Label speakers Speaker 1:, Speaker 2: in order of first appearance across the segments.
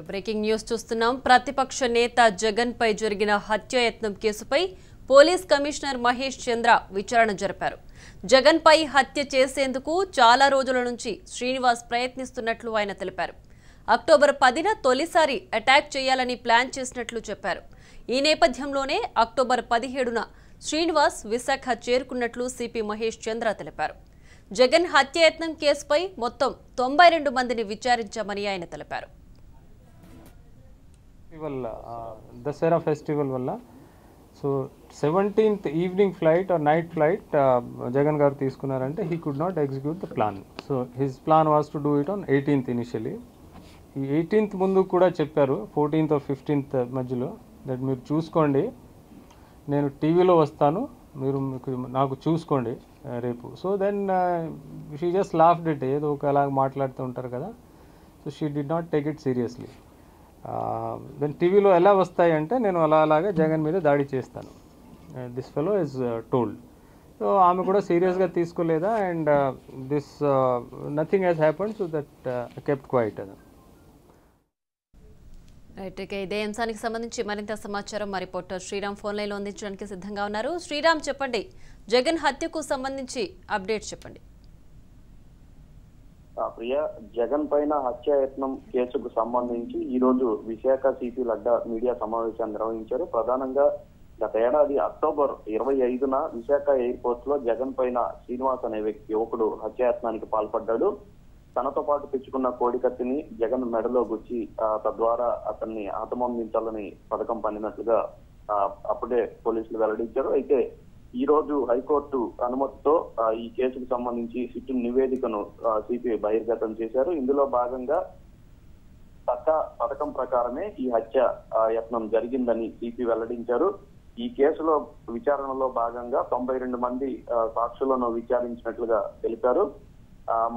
Speaker 1: Breaking news చూస్తున్నాం. ప్రతిపక్ష నేత జగన్ పై జరిగిన హత్యాయత్నం కేసుపై పోలీస్ కమిషనర్ మహేష్ చంద్ర విచారణ జరిపారు. జగన్ పై హత్య చేసేందుకు చాలా రోజుల నుంచి శ్రీనివాస్ ప్రయత్నిస్తున్నట్లు ఆయన తెలిపారు. అక్టోబర్ 10న తొలిసారి అటాక్ చేయాలని ప్లాన్ చేసినట్లు చెప్పారు. ఈ నేపథ్యంలోనే అక్టోబర్ 17న శ్రీనివాస్ విశాఖ చేరుకున్నట్లు సిపి మహేష్ చంద్ర తెలిపారు. జగన్ హత్యాయత్నం కేసుపై మొత్తం 92 మందిని విచారించామని ఆయన తెలిపారు.
Speaker 2: దసరా ఫెస్టివల్ వల్ల so 17th evening flight or night flight Jagan garu తీసుకున్నారంటే he could not execute the plan. So his plan was to do it on 18th initially. ఈ 18th ముందు కూడా చెప్పారు 14th or 15th మధ్యలో దట్ మీరు చూసుకోండి, నేను టీవీలో వస్తాను, మీరు నాకు చూసుకోండి రేపు. So then she just laughed it, ఏదో ఒకలాగా మాట్లాడుతూ ఉంటారు కదా. So she did not take it seriously. దెన్ టీవీలో ఎలా వస్తాయి అంటే నేను అలాగా జగన్ మీద దాడి చేస్తాను, this fellow is told. So ఆమె కూడా సీరియస్గా తీసుకోలేదా and this nothing has happened, so that kept quiet. అది
Speaker 1: రైట్. ఇదే అంశానికి సంబంధించి మరింత సమాచారం మా రిపోర్టర్ శ్రీరామ్ ఫోన్ లైన్లో అందించడానికి సిద్ధంగా ఉన్నారు. శ్రీరామ్, చెప్పండి, జగన్ హత్యకు సంబంధించి అప్డేట్స్ చెప్పండి.
Speaker 3: ప్రియా, జగన్ పైన హత్యాయత్నం కేసుకు సంబంధించి ఈ రోజు విశాఖ సిపి లడ్డా మీడియా సమావేశాన్ని నిర్వహించారు. ప్రధానంగా గత ఏడాది అక్టోబర్ 25న విశాఖ ఎయిర్పోర్ట్ లో జగన్ పైన శ్రీనివాస్ అనే యువకుడు హత్యాయత్నానికి పాల్పడ్డాడు. తనతో పాటు తెచ్చుకున్న కోడికత్తిని జగన్ మెడలో గుచ్చి తద్వారా అతన్ని హతమార్చాలని పథకం పన్నినట్లుగా అప్పుడే పోలీసులు వెల్లడించారు. అయితే ఈ రోజు హైకోర్టు అనుమతితో ఈ కేసుకు సంబంధించి సిట్టు నివేదికను సిపి బహిర్గతం చేశారు. ఇందులో భాగంగా పథకం ప్రకారమే ఈ హత్య యత్నం జరిగిందని సిపి వెల్లడించారు. ఈ కేసులో విచారణలో భాగంగా 92 మంది సాక్షులను విచారించినట్లుగా తెలిపారు.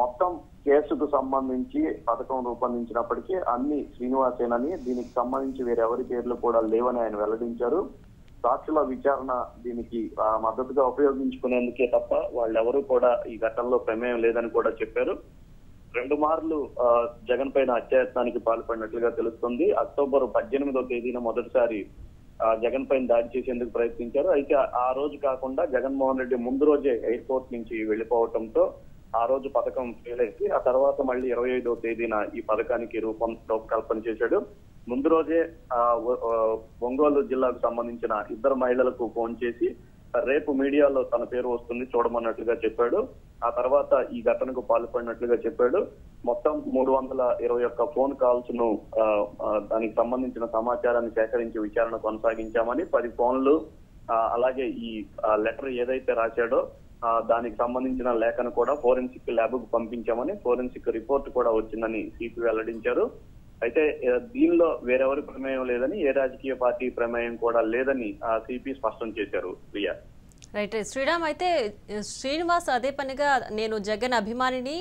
Speaker 3: మొత్తం కేసుకు సంబంధించి పథకం రూపొందించినప్పటికీ అన్ని శ్రీనివాసేనని, దీనికి సంబంధించి వేరెవరి పేర్లు కూడా లేవని ఆయన వెల్లడించారు. సాక్షుల విచారణ దీనికి మద్దతుగా ఉపయోగించుకునేందుకే తప్ప వాళ్ళెవరూ కూడా ఈ ఘటనలో ప్రమేయం లేదని కూడా చెప్పారు. 2 మార్లు జగన్ పైన హత్యాయత్నానికి పాల్పడినట్లుగా తెలుస్తుంది. అక్టోబర్ 18వ తేదీన మొదటిసారి జగన్ పైన దాడి చేసేందుకు ప్రయత్నించారు. అయితే ఆ రోజు కాకుండా జగన్మోహన్ రెడ్డి ముందు రోజే ఎయిర్పోర్ట్ నుంచి వెళ్లిపోవడంతో ఆ రోజు పథకం ఫెయిల్ అయింది. ఆ తర్వాత మళ్ళీ 25వ తేదీన ఈ పథకానికి రూపకల్పన చేశాడు. ముందు రోజే ఒంగోలు జిల్లాకు సంబంధించిన 2 మహిళలకు ఫోన్ చేసి రేపు మీడియాలో తన పేరు వస్తుంది చూడమన్నట్లుగా చెప్పాడు. ఆ తర్వాత ఈ ఘటనకు పాల్పడినట్లుగా చెప్పాడు. మొత్తం 321 ఫోన్ కాల్స్ ను దానికి సంబంధించిన సమాచారాన్ని సేకరించి విచారణ కొనసాగించామని, 10 ఫోన్లు అలాగే ఈ లెటర్ ఏదైతే రాశాడో దానికి సంబంధించిన లేఖను కూడా ఫోరెన్సిక్ ల్యాబ్ కు పంపించామని, ఫోరెన్సిక్ రిపోర్ట్ కూడా వచ్చిందని సిపి వెల్లడించారు. అయితే దీనిలో వేరెవరి ప్రమేయం లేదని, ఏ రాజకీయ పార్టీ ప్రమేయం కూడా లేదని సిపి స్పష్టం చేశారు. ప్రియా,
Speaker 1: రైట్. శ్రీరామ్, అయితే శ్రీనివాస్ అదే పనిగా నేను జగన్ అభిమానిని,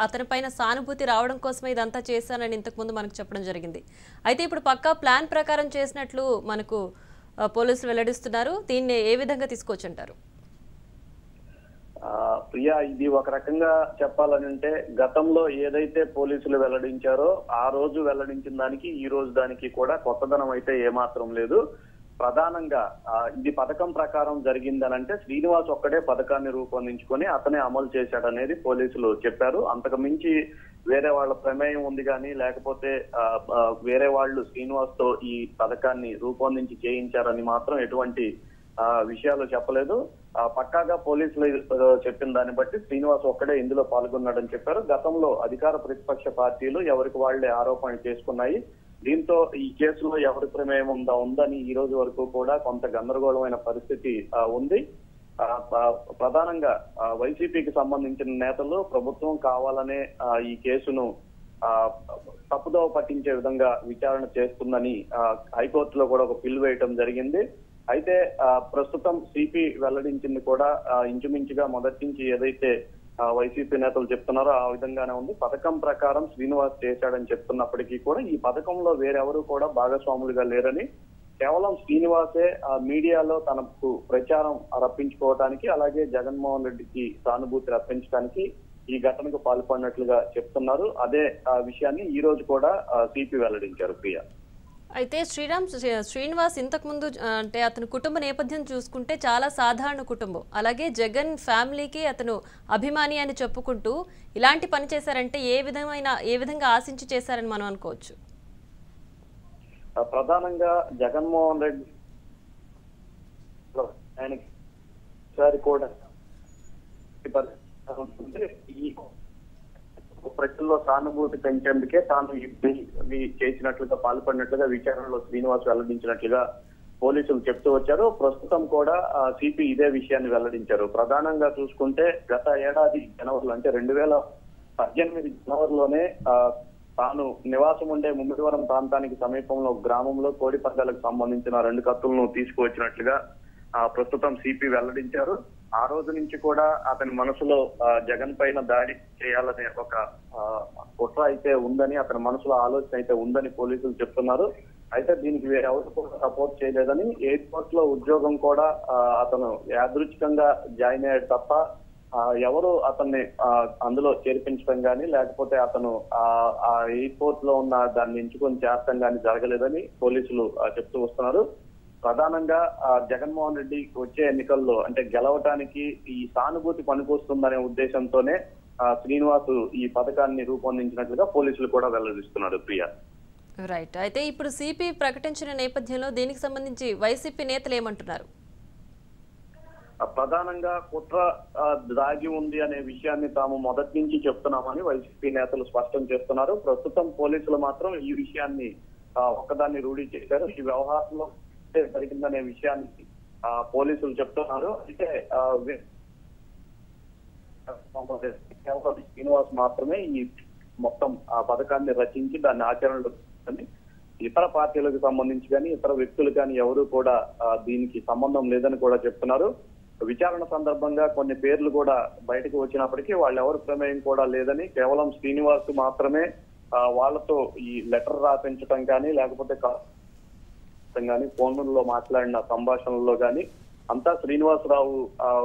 Speaker 1: అతని పైన సానుభూతి రావడం కోసమే ఇదంతా చేశానని ఇంతకుముందు మనకు చెప్పడం జరిగింది. అయితే ఇప్పుడు పక్కా ప్లాన్ ప్రకారం చేసినట్లు మనకు పోలీసులు వెల్లడిస్తున్నారు. దీన్ని ఏ విధంగా తీసుకోవచ్చంటారు?
Speaker 3: ప్రియా, ఇది ఒక రకంగా చెప్పాలనంటే గతంలో ఏదైతే పోలీసులు వెల్లడించారో ఆ రోజు వెల్లడించిన దానికి ఈ రోజు దానికి కూడా కొత్తదనం అయితే ఏమాత్రం లేదు. ప్రధానంగా ఇది పథకం ప్రకారం జరిగిందనంటే శ్రీనివాస్ ఒక్కడే పథకాన్ని రూపొందించుకొని అతనే అమలు చేశాడనేది పోలీసులు చెప్పారు. అంతకు మించి వేరే వాళ్ళ ప్రమేయం ఉంది కానీ, లేకపోతే వేరే వాళ్ళు శ్రీనివాస్ తో ఈ పథకాన్ని రూపొందించి చేయించారని మాత్రం ఎటువంటి విషయాలు చెప్పలేదు. పక్కాగా పోలీసులు చెప్పిన దాన్ని బట్టి శ్రీనివాస్ ఒక్కడే ఇందులో పాల్గొన్నాడని చెప్పారు. గతంలో అధికార ప్రతిపక్ష పార్టీలు ఎవరికి వాళ్లే ఆరోపణలు చేసుకున్నాయి. దీంతో ఈ కేసులో ఎవరి ప్రమేయం ఉందని ఈ రోజు వరకు కూడా కొంత గందరగోళమైన పరిస్థితి ఉంది. ప్రధానంగా వైసీపీకి సంబంధించిన నేతలు ప్రభుత్వం కావాలనే ఈ కేసును తప్పుదోవ పట్టించే విధంగా విచారణ చేస్తుందని హైకోర్టులో కూడా ఒక పిల్ వేయటం జరిగింది. అయితే ప్రస్తుతం సిపి వెల్లడించింది కూడా ఇంచుమించుగా మొదటి నుంచి ఏదైతే వైసీపీ నేతలు చెప్తున్నారో ఆ విధంగానే ఉంది. పథకం ప్రకారం శ్రీనివాస్ చేశాడని చెప్తున్నప్పటికీ కూడా ఈ పథకంలో వేరెవరూ కూడా భాగస్వాములుగా లేరని, కేవలం శ్రీనివాసే మీడియాలో తనకు ప్రచారం రప్పించుకోవడానికి, అలాగే జగన్మోహన్ రెడ్డికి సానుభూతి రప్పించడానికి ఈ ఘటనకు పాల్పడినట్లుగా చెప్తున్నారు. అదే విషయాన్ని ఈ రోజు కూడా సిపి వెల్లడించారు. ప్రియా,
Speaker 1: అయితే శ్రీనివాస్ ఇంతకుముందు అంటే అతని కుటుంబ నేపథ్యం చూసుకుంటే చాలా సాధారణ కుటుంబం, అలాగే జగన్ ఫ్యామిలీకి అతను అభిమాని అని చెప్పుకుంటూ ఇలాంటి పని చేశారంటే ఏ విధంగా ఆశించి చేశారని మనం అనుకోవచ్చు?
Speaker 3: ప్రధానంగా జగన్మోహన్ రెడ్డి ఆయనకి ఒకసారి కూడా ఈ ప్రజల్లో సానుభూతి పెంచేందుకే తాను ఇవి చేసినట్లుగా పాల్పడినట్లుగా విచారణలో శ్రీనివాస్ వెల్లడించినట్లుగా పోలీసులు చెప్తూ వచ్చారు. ప్రస్తుతం కూడా సిపి ఇదే విషయాన్ని వెల్లడించారు. ప్రధానంగా చూసుకుంటే గత ఏడాది జనవరిలో అంటే 2018 జనవరిలోనే తాను నివాసం ఉండే ముమ్మిడివరం ప్రాంతానికి సమీపంలో గ్రామంలో కోడి పందాలకు సంబంధించిన 2 కత్తులను తీసుకువచ్చినట్లుగా ప్రస్తుతం సిపి వెల్లడించారు. ఆ రోజు నుంచి కూడా అతని మనసులో జగన్ పైన దాడి చేయాలనే ఒక కుట్ర అయితే ఉందని, అతని మనసులో ఆలోచన అయితే ఉందని పోలీసులు చెప్తున్నారు. అయితే దీనికి వేరెవరు కూడా సపోర్ట్ చేయలేదని, ఎయిర్పోర్ట్ లో ఉద్యోగం కూడా అతను యాదృచ్ఛికంగా జాయిన్ అయ్యాడు తప్ప ఎవరు అతన్ని అందులో చేర్పించడం కానీ లేకపోతే అతను ఆ ఎయిర్పోర్ట్ లో ఉన్న దాన్ని ఎంచుకొని చేర్చడం కానీ జరగలేదని పోలీసులు చెప్తూ వస్తున్నారు. ప్రధానంగా జగన్మోహన్ రెడ్డి వచ్చే ఎన్నికల్లో అంటే గెలవటానికి ఈ సానుభూతి పనికొస్తుందనే ఉద్దేశంతోనే శ్రీనివాస్ ఈ పథకాన్ని రూపొందించినట్లుగా పోలీసులు కూడా వెల్లడిస్తున్నారు. ప్రియా,
Speaker 1: రైట్. అయితే ఇప్పుడు సిపి ప్రకటించిన నేపథ్యంలో దీనికి సంబంధించి వైసీపీ నేతలు ఏమంటున్నారు?
Speaker 3: ప్రధానంగా కుట్ర దాగి ఉంది అనే విషయాన్ని తాము మొదటి నుంచి చెప్తున్నామని వైసీపీ నేతలు స్పష్టం చేస్తున్నారు. ప్రస్తుతం పోలీసులు మాత్రం ఈ విషయాన్ని ఒక్కదాన్ని రూఢీ చేశారు. ఈ వ్యవహారంలో జరిగిందనే విషయాన్ని పోలీసులు చెప్తున్నారు. అయితే శ్రీనివాస్ మాత్రమే ఈ మొత్తం ఆ పథకాన్ని రచించి దాన్ని ఆచరణలో ఇతర పార్టీలకు సంబంధించి కానీ ఇతర వ్యక్తులు కానీ ఎవరు కూడా దీనికి సంబంధం లేదని కూడా చెప్తున్నారు. విచారణ సందర్భంగా కొన్ని పేర్లు కూడా బయటకు వచ్చినప్పటికీ వాళ్ళెవరు ప్రమేయం కూడా లేదని, కేవలం శ్రీనివాస్ మాత్రమే వాళ్ళతో ఈ లెటర్ రాపించడం కానీ లేకపోతే కానీ ఫోన్లలో మాట్లాడిన సంభాషణల్లో కానీ అంతా శ్రీనివాసరావు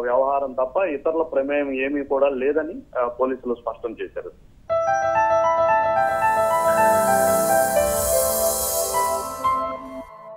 Speaker 3: వ్యవహారం తప్ప ఇతరుల ప్రమేయం ఏమీ కూడా లేదని పోలీసులు స్పష్టం చేశారు.